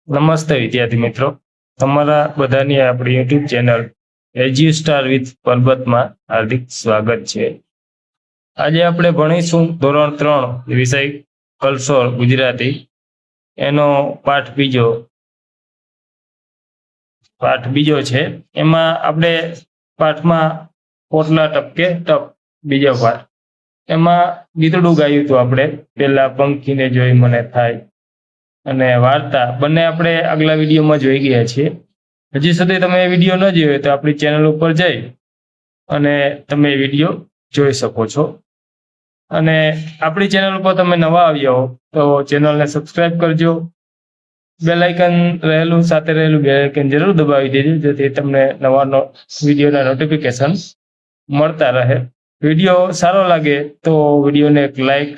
નમસ્તે વિદ્યાર્થી મિત્રો, તમારા બધાની આપણી YouTube channel Edu star with પરબતમાં હાર્દિક સ્વાગત છે. આજે આપણે ભણીશું ધોરણ 3 વિષય કલસોર ગુજરાતી, એનો પાઠ બીજો છે. એમાં આપણે પાઠમાં પોટલા ટપકે ટપ બીજો પાઠ, એમાં ગીતડું ગાયું હતું આપણે, પેલા પંખીને જોઈ મને થાય અને વાર્તા બંને આપણે આગલા વિડીયોમાં જોઈ ગયા છીએ. હજી સુધી તમે એ વિડીયો ન જોયો તો આપણી ચેનલ ઉપર જઈ અને તમે એ વિડીયો જોઈ શકો છો. અને આપણી ચેનલ ઉપર તમે નવા આવ્યા હો તો ચેનલને સબસ્ક્રાઇબ કરજો. બેલ આઇકન સાથે રહેલું બેલ આઇકન જરૂર દબાવી દેજો, જેથી તમને નવા વિડીયોના નોટિફિકેશન મળતા રહે. વિડીયો સારો લાગે તો વિડીયોને એક લાઈક,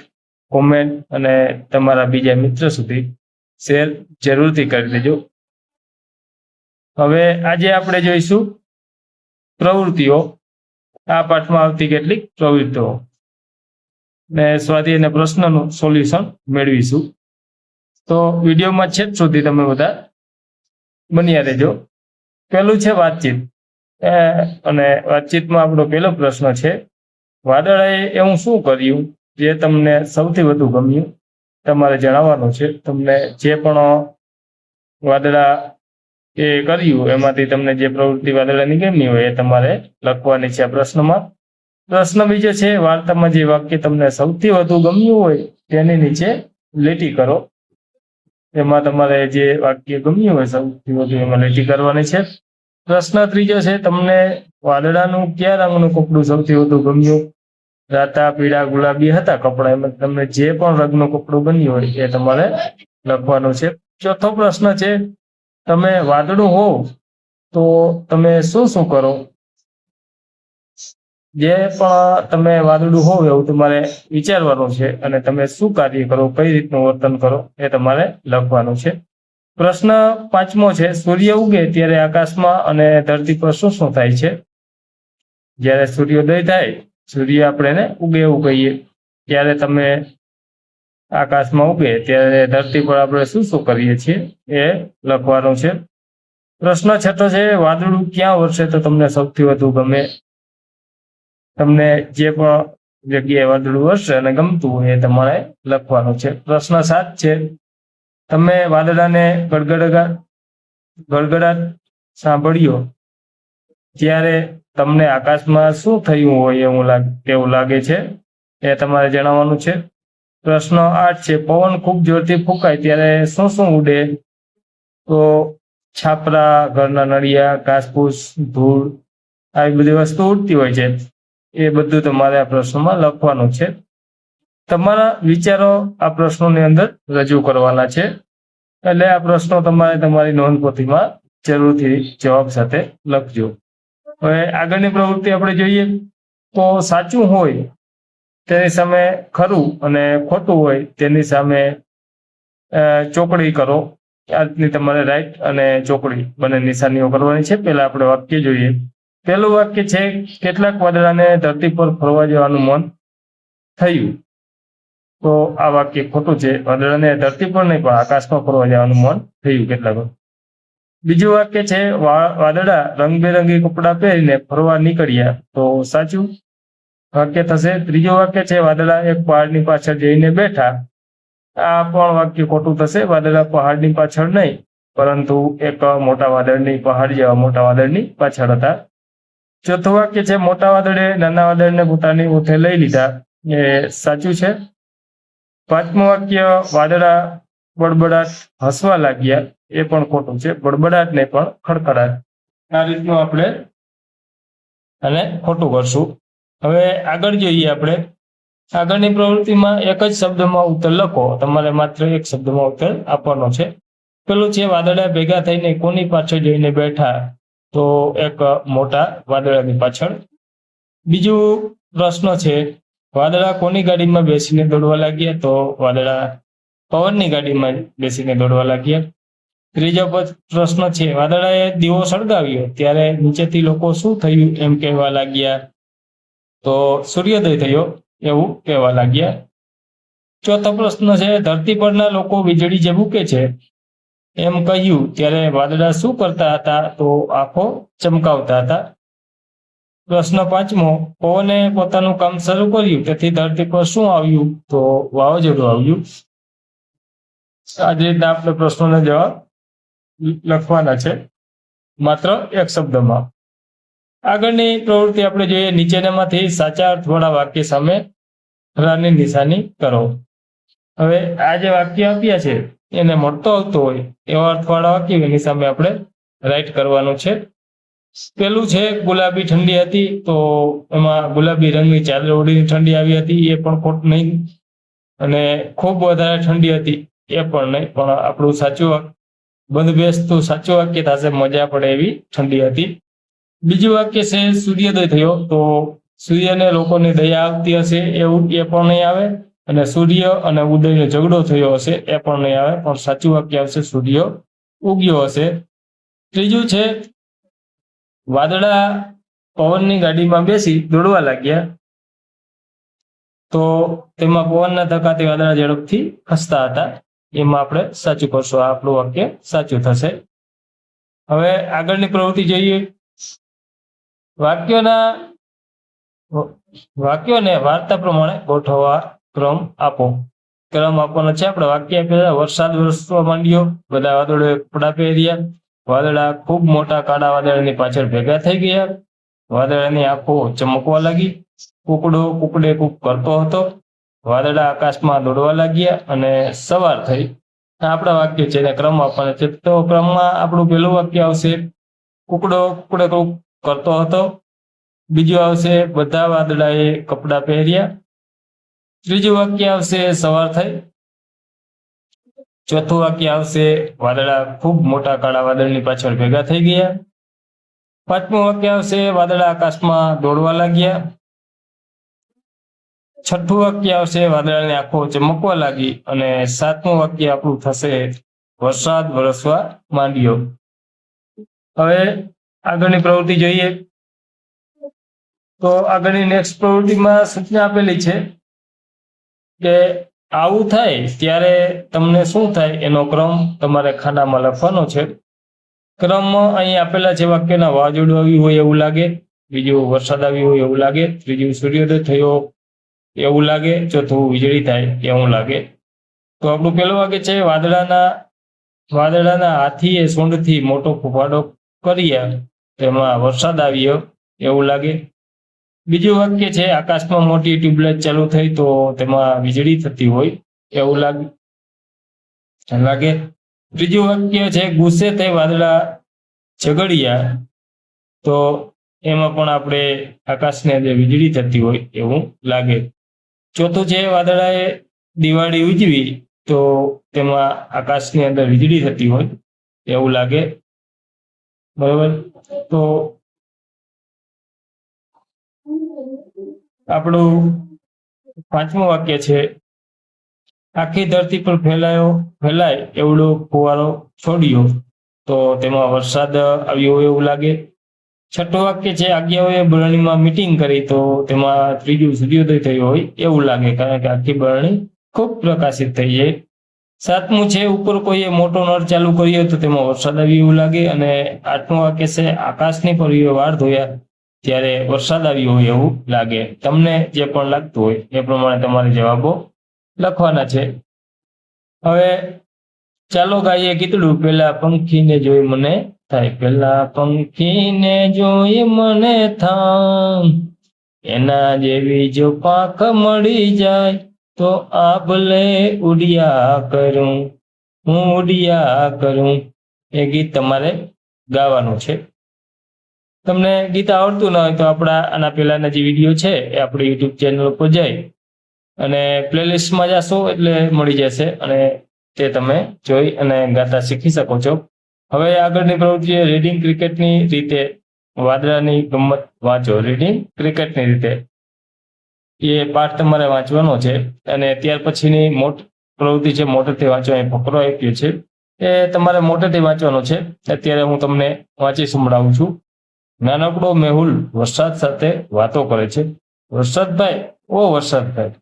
કોમેન્ટ અને તમારા બીજા મિત્ર સુધી શેર જરૂરથી કરી દેજો. હવે આજે આપણે જોઈશું પ્રવૃત્તિઓ. આ પાઠમાં આવતી કેટલીક પ્રવૃત્તિઓ ને સ્વાધ્યાય અને પ્રશ્નનું સોલ્યુશન મેળવીશું. તો વિડીયોમાં છેક સુધી તમે બધા બન્યા રહેજો. પહેલું છે વાતચીત, અને વાતચીતમાં આપણો પહેલો પ્રશ્ન છે, વાદળાએ એવું શું કર્યું જે તમને સૌથી વધુ ગમ્યું? તમારે જણાવવાનું છે. તમને જે પણ વાદળા એ કર્યું એમાંથી તમને જે પ્રવૃત્તિ વાદળાની ગમી હોય એ તમારે લખવાની છે આ પ્રશ્નમાં. પ્રશ્ન બીજો છે, વાર્તામાં જે વાક્ય તમને સૌથી વધુ ગમ્યું હોય તેની નીચે લીટી કરો. એમાં તમારે જે વાક્ય ગમ્યું હોય સૌથી વધુ એમાં લીટી કરવાની છે. પ્રશ્ન ત્રીજો છે, તમને વાદળાનું કયા રંગનું કપડું સૌથી વધુ ગમ્યું? રાતા, પીળા, ગુલાબી હતા કપડા, એમાં તમને જે પણ રંગનું કપડું ગમ્યું હોય એ તમારે લખવાનું છે. ચોથો પ્રશ્ન છે, તમે વાદળું હોવ તો તમે શું શું કરો? જે પણ તમે વાદળું હોવ એવું તમારે વિચારવાનું છે અને તમે શું કાર્ય કરો, કઈ રીતનું વર્તન કરો એ તમારે લખવાનું છે. પ્રશ્ન પાંચમો છે, સૂર્ય ઉગે ત્યારે આકાશમાં અને ધરતી પર શું શું થાય છે? જ્યારે સૂર્યોદય થાય, સૂર્ય આપણે એને ઉગે એવું કહીએ, ત્યારે તમે આકાશમાં ઉગે ત્યારે ધરતી પર આપણે શું શું કરીએ છીએ એ લખવાનું છે. પ્રશ્ન છઠ્ઠો છે, વાદળું ક્યાં વરસે તો તમને સૌથી વધુ ગમે? તમને જે પણ જગ્યાએ વાદળું વરસે અને ગમતું હોય એ તમારે લખવાનું છે. પ્રશ્ન 7 છે, તમે વાદળાને ગડગડાટ સાંભળ્યો ત્યારે તમને આકાશમાં શું થયું હોય એવું લાગે છે એ તમારે જણાવવાનું છે. પ્રશ્ન 8 છે, પવન ખૂબ જોરથી ફૂંકાય ત્યારે શું શું ઉડે? તો છાપરા, ઘરના નળિયા, ઘાસપૂસ, ધૂળ, આવી બધી વસ્તુ ઉડતી હોય છે. એ બધું તમારે આ પ્રશ્નમાં લખવાનું છે. તમારા વિચારો આ પ્રશ્નોની અંદર રજૂ કરવાના છે. એટલે આ પ્રશ્નો તમારે તમારી નોંધપોથીમાં જરૂરથી જવાબ સાથે લખજો. હવે આગળની પ્રવૃત્તિ આપણે જોઈએ તો, સાચું હોય તેની સામે ખરું અને ખોટું હોય તેની સામે ચોકડી કરો. આ રીતની તમારે રાઈટ અને ચોકડી બંને નિશાનીઓ કરવાની છે. પહેલા આપણે વાક્ય જોઈએ. પહેલું વાક્ય છે, કેટલાક વાદળાને ધરતી પર ફરવા જવાનું મન થયું. તો આ વાક્ય ખોટું છે. વાદળાને ધરતી પર નહીં પણ આકાશમાં ફરવા જવાનું મન થયું કેટલાક. બીજું વાક્ય છે, વાદળા રંગબેરંગી કપડાં પહેરીને ફરવા નીકળ્યા. તો સાચું વાક્ય થશે. ત્રીજું વાક્ય છે, વાદળા એક પહાડની પાછળ જઈને બેઠા. આ પણ વાક્ય ખોટું થશે. વાદળા પહાડની પાછળ નહીં પરંતુ એક મોટા વાદળની, પહાડ જેવા મોટા વાદળની પાછળ હતા. ચોથું વાક્ય છે, મોટા વાદળે નાના વાદળને પોતાની ઓથે લઈ લીધા. એ સાચું છે. પાંચમું વાક્ય, વાદળા બડબડાટ હસવા લાગ્યા. એ પણ ખોટું છે. બડબડાટ નહીં પણ ખડખડાટ. આ રીતનું આપણે અને ખોટું કરશું. હવે આગળ જોઈએ આપણે. આગળની પ્રવૃત્તિમાં એક જ શબ્દમાં ઉત્તર લખો. તમારે માત્ર એક શબ્દમાં ઉત્તર આપવાનો છે. પેલું છે, વાદળા ભેગા થઈને કોની પાછળ જઈને બેઠા? તો એક મોટા વાદળાની પાછળ. બીજું પ્રશ્ન છે, વાદળા કોની ગાડીમાં બેસીને દોડવા લાગ્યા? તો વાદળા પવનની ગાડીમાં બેસીને દોડવા લાગ્યા. ત્રીજો પ્રશ્ન છે, વાદળાએ દીવો સળગાવ્યો ત્યારે નીચેથી લોકો શું થયું એમ કહેવા લાગ્યા? તો સૂર્યોદય થયો એવું કહેવા લાગ્યા. ચોથો પ્રશ્ન છે, ધરતી પરના લોકો વીજળી જે મૂકે છે એમ કહ્યું ત્યારે વાદળા શું કરતા હતા? તો આંખો ચમકાવતા હતા. પ્રશ્ન 5મો, પવને પોતાનું કામ શરૂ કર્યું તેથી ધરતી પર શું આવ્યું? તો વાવાઝોડું આવ્યું. આ જ રીતના આપણે પ્રશ્નોના જવાબ લખવાના છે, માત્ર એક શબ્દમાં. આગળની પ્રવૃત્તિ આપણે જોઈએ, નીચેનામાંથી સાચા અર્થવાળા વાક્ય સામે ની નિશાની કરો. હવે આ જે વાક્ય આપ્યા છે એને મળતો આવતો હોય એવા અર્થવાળા વાક્ય એની સામે આપણે રાઈટ કરવાનું છે. પેલું છે ગુલાબી ઠંડી હતી, તો એમાં ગુલાબી રંગની ચાદર ઓઢીને ઠંડી આવી હતી, એ પણ ખોટ નહીં. અને ખૂબ વધારે ઠંડી હતી, એ પણ નહીં. પણ આપણું સાચું બંધબેસતું સાચું વાક્ય થશે, મજા પડે એવી ઠંડી હતી. બીજું વાક્ય છે સૂર્યોદય થયો, તો સૂર્યને લોકોની દયા આવતી હશે એવું એ પણ નહીં આવે. અને સૂર્ય અને ઉદયનો ઝઘડો થયો હશે એ પણ નહીં આવે. પણ સાચું વાક્ય આવશે સૂર્ય ઉગ્યો હશે. ત્રીજું છે વાદળા પવનની ગાડીમાં બેસી દોડવા લાગ્યા, તો તેમાં પવનના ધક્કાથી વાદળા ઝડપથી ખસતા હતા. એમાં આપણે સાચું કરશું, આ આપણું વાક્ય સાચું થશે. હવે આગળની પ્રવૃત્તિ જોઈએ. વાક્યોને વાર્તા પ્રમાણે ગોઠવવા ક્રમ આપો. ક્રમ આપવાનો છે. આપણે વાક્ય આપ્યા, વરસાદ વરસવા માંડ્યો, બધા વાદળોએ કપડા પહેર્યા, વાદળા ખૂબ મોટા કાળા વાદળની પાછળ ભેગા થઈ ગયા, વાદળાની આંખો ચમકવા લાગી, કુકડો કુકડે કૂક કરતો હતો, વાદળા આકાશમાં દોડવા લાગ્યા અને સવાર થઈ. આપણા વાક્ય છે એને ક્રમ આપવાનો છે. તો ક્રમમાં આપણું પહેલું વાક્ય આવશે કુકડો કુકડે કૂક કરતો હતો. બીજું આવશે બધા વાદળાએ કપડા પહેર્યા. ત્રીજું વાક્ય આવશે સવાર થઈ. ચોથું વાક્ય આવશે વાદળા ખૂબ મોટા કાળા વાદળની પાછળ ભેગા થઈ ગયા. પાંચમું વાક્ય આવશે વાદળા આકાશમાં દોડવા લાગ્યા. છઠ્ઠું વાક્ય આવશે વાદળાની આંખો ચમકવા લાગી. અને સાતમું વાક્ય આપણું થશે વરસાદ વરસવા માંડ્યો. હવે આગળની પ્રવૃત્તિ જોઈએ. તો આગળની નેક્સ્ટ પ્રવૃત્તિમાં સૂચના આપેલી છે કે આવું થાય ત્યારે તમને શું થાય એનો ક્રમ તમારે ખાનામાં લખવાનો છે. ક્રમ અહીં આપેલા છે વાક્યના વાવાઝોડું આવ્યું હોય એવું લાગે, બીજું વરસાદ આવ્યો હોય એવું લાગે, ત્રીજું સૂર્યોદય થયો એવું લાગે, ચોથું વીજળી થાય એવું લાગે. તો આપણું પહેલું વાક્ય છે વાદળાના હાથીએ સૂંઢથી મોટો ફૂફાડો કર્યા, તેમાં વરસાદ આવ્યો એવું લાગે. બીજું વાક્ય છે આકાશમાં મોટી ટ્યુબલાઇટ ચાલુ થઈ, તો તેમાં વીજળી થતી હોય એવું લાગે. ત્રીજું વાક્ય છે ગુસ્સે થઈ વાદળા ઝઘડ્યા, તો એમાં પણ આપણે આકાશની અંદર વીજળી થતી હોય એવું લાગે. ચોથું છે વાદળાએ દિવાળી ઉજવી, તો તેમાં આકાશની અંદર વીજળી થતી હોય એવું લાગે. બરોબર. તો આપણું પાંચમું વાક્ય છે આખી ધરતી પર ફેલાય એવડો ફુવારો છોડ્યો, તો તેમાં વરસાદ આવ્યો હોય એવું લાગે. છઠ્ઠું વાક્ય છે આજ્ઞાઓએ બરણીમાં મીટિંગ કરી, તો તેમાં ત્રીજું સૂર્યોદય થયો હોય એવું લાગે, કારણ કે આખી બરણી ખૂબ પ્રકાશિત થઈ જાય. સાતમું છે ઉપર કોઈએ મોટો નળ ચાલુ કર્યો, તો તેમાં વરસાદ આવ્યો એવું લાગે. અને આઠમું વાક્ય છે આકાશની પરીઓએ વાળ ધોયા ત્યારે વરસાદ આવ્યો હોય એવું લાગે. તમને જે પણ લાગતું હોય એ પ્રમાણે તમારે જવાબો લખવાના છે. હવે ચાલો ગાઈએ ગીતડું પેલા પંખીને જોઈ મને થાય, પેલા પંખીને જોઈ મને થાય, એના જેવી જો પાંખ મળી જાય તો આભલે ઉડિયા કરું, હું ઉડિયા કરું. એ ગીત તમારે ગાવાનું છે. તમને ગીત આવડતું ના હોય તો આપણા આના પહેલાના જે વિડીયો છે એ આપણી યુટ્યુબ ચેનલ ઉપર જઈ અને પ્લેલિસ્ટમાં જશો એટલે મળી જશે, અને તે તમે જોઈ અને ગાતા શીખી શકો છો. હવે આગળની પ્રવૃત્તિ રીડિંગ ક્રિકેટની રીતે વાદળાની ગમત વાંચો. રીડિંગ ક્રિકેટની રીતે એ પાઠ તમારે વાંચવાનો છે. અને ત્યાર પછીની પ્રવૃત્તિ છે મોટેથી વાંચો. એ ફકરો આપ્યો છે એ તમારે મોટેથી વાંચવાનો છે. અત્યારે હું તમને વાંચી સંભળાવું છું. નાનકડો મેહુલ વરસાદ સાથે વાતો કરે છે. વરસાદભાઈ, ઓ વરસાદભાઈ,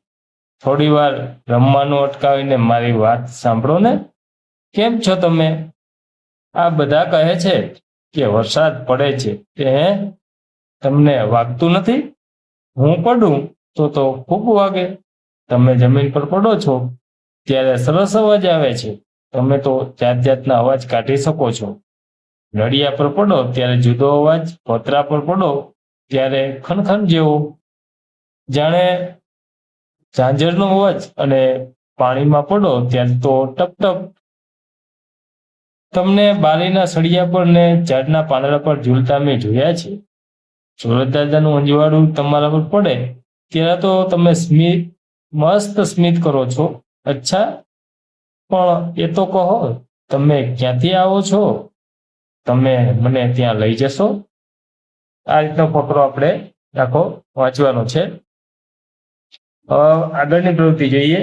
થોડી વાર રમવાનું અટકાવીને મારી વાત સાંભળો ને. કેમ છો તમે? આ બધા કહે છે કે વરસાદ પડે છે તે તમને વાગતું નથી? હું પડું તો ખૂબ વાગે. તમે જમીન પર પડો છો ત્યારે સરસ અવાજ આવે છે. તમે તો જાત જાતના અવાજ કાઢી શકો છો. નળિયા પર પડો ત્યારે જુદો અવાજ, પતરા પર પડો ત્યારે ખનખન જેવો, જાણે ઝાંઝરનો અવાજ, અને પાણીમાં પડો ત્યારે તો ટપ ટપ. તમને બારીના સળિયા પર ને ઝાડના પાંદડા પર ઝૂલતા મેં જોયા છે. સુરજ દાદાનું અંજવાળું તમારા પર પડે ત્યારે તો તમે મસ્ત સ્મિત કરો છો. અચ્છા, પણ એ તો કહો, તમે ક્યાંથી આવો છો? તમે મને ત્યાં લઈ જશો? આ રીતનો ફકરો આપણે આખો વાંચવાનો છે. આગળની પ્રવૃત્તિ જોઈએ.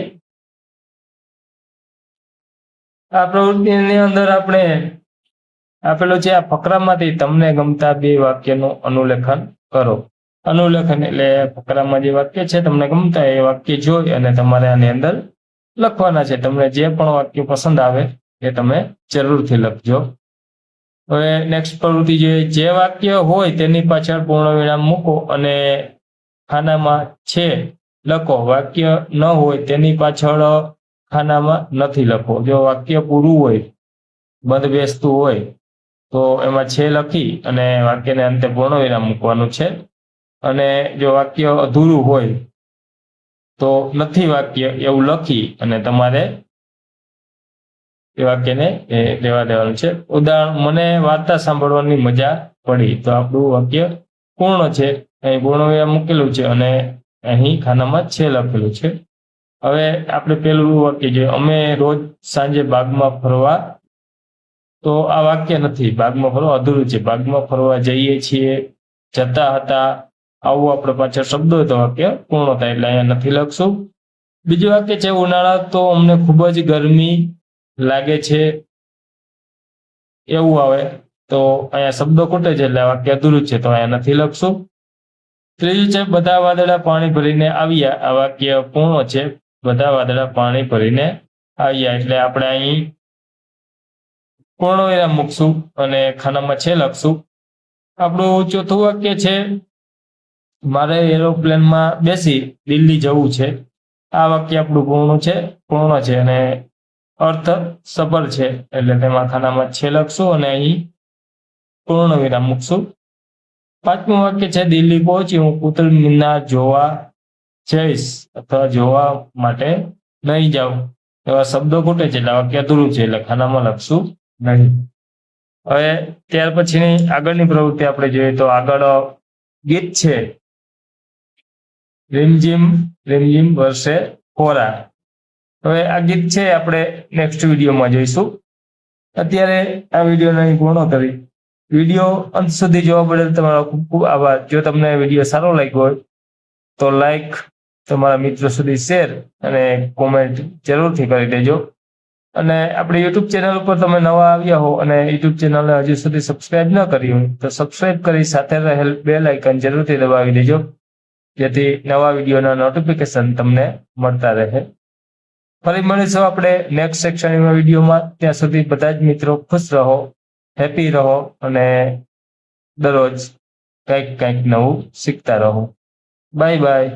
આ પ્રવૃત્તિની અંદર આપણે આપેલું છે, આ ફકરામાંથી તમને ગમતા 2 વાક્યનું અનુલેખન કરો. અનુલેખન એટલે ફકરામાં જે વાક્ય છે તમને ગમતા એ વાક્ય જોઈ અને તમારે આની અંદર લખવાના છે. તમને જે પણ વાક્ય પસંદ આવે એ તમે જરૂરથી લખજો. હવે નેક્સ્ટ પ્રવૃત્તિ જોઈએ. જે વાક્ય હોય તેની પાછળ પૂર્ણવિરામ મૂકો અને ખાનામાં છે લખો. વાક્ય ન હોય તેની પાછળ ખાનામાં નથી લખો. જો વાક્ય પૂરું હોય, બંધ બેસતું હોય, તો એમાં છે લખી અને વાક્યને અંતે પૂર્ણવિરામ મૂકવાનું છે. અને જો વાક્ય અધૂરું હોય તો નથી વાક્ય એવું લખી અને તમારે એ વાક્યને લેવા દેવાનું છે. ઉદાહરણ, મને વાર્તા સાંભળવાની મજા પડી. તો આપણું વાક્ય પૂર્ણ છે. અહીં પૂર્ણવિરામ મૂકેલું છે અને અહીં ખાનામાં છે લખેલું છે. હવે આપણે પેલું વાક્ય જોઈએ. અમે રોજ સાંજે બાગમાં ફરવા. તો આ વાક્ય નથી. બાગમાં ફરવા અધૂરું છે. બાગમાં ફરવા જઈએ છીએ, જતા હતા, આવું આપણે પાછળ શબ્દ હોય તો વાક્ય પૂર્ણ થાય. એટલે અહીંયા નથી લખશું. બીજું વાક્ય છે, ઉનાળા તો અમને ખૂબ જ ગરમી લાગે છે, એવું આવે તો અહીંયા શબ્દો ખૂટે છે એટલે વાક્ય અધૂરું છે, તો અહીંયા નથી લખશું. ત્રીજું છે, બધા વાદળા પાણી ભરીને આવ્યા. આ વાક્ય પૂર્ણ છે. બધા વાદળા પાણી ભરીને આવ્યા એટલે આપણે અહીં પૂર્ણવિરામ મૂકશું અને ખાનામાં છે લખશું. આપણું ચોથું વાક્ય છે, મારે એરોપ્લેનમાં બેસી દિલ્હી જવું છે. આ વાક્ય આપણું પૂર્ણ છે અને અર્થ સફળ છે એટલે તેમાં ખાનામાં છે લખશું અને અહીં પૂર્ણવિરામ મૂકશું. પાંચમું વાક્ય છે, દિલ્હી પહોંચી હું કુતુબ મિનાર જોવા જઈશ અથવા જોવા માટે નહીં જાઉં. એવા શબ્દો ખૂટે છે એટલે વાક્ય અધૂરું છે એટલે ખાનામાં લખશું નહીં. હવે ત્યાર પછીની આગળની પ્રવૃત્તિ આપણે જોઈએ તો આગળ ગીત છે, રીમઝીમ રીમઝીમ વરસે ખોરા. હવે આ ગીત છે આપણે નેક્સ્ટ વિડીયોમાં જોઈશું. અત્યારે આ વિડીયોને અહીં પૂર્ણ કરી. વિડીયો અંત સુધી જોવા બદલ તમારો ખૂબ ખૂબ આભાર. જો તમને વિડીયો સારો લાગ્યો હોય તો લાઈક, તમારા મિત્રો સુધી શેર અને કોમેન્ટ જરૂરથી કરી દેજો. અને આપણી યુટ્યુબ ચેનલ ઉપર તમે નવા આવ્યા હો અને યુટ્યુબ ચેનલને હજુ સુધી સબસ્ક્રાઇબ ન કરી હોય તો સબસ્ક્રાઇબ કરી સાથે રહેલ બેલ આઇકન જરૂરથી દબાવી દેજો, જેથી નવા વિડીયોના નોટિફિકેશન તમને મળતા રહે. ફરી મળીશું આપણે નેક્સ્ટ શૈક્ષણિક વિડીયોમાં. ત્યાં સુધી બધા જ મિત્રો ખુશ રહો, હેપી રહો અને દરરોજ કંઈક નવું શીખતા રહો. Bye bye.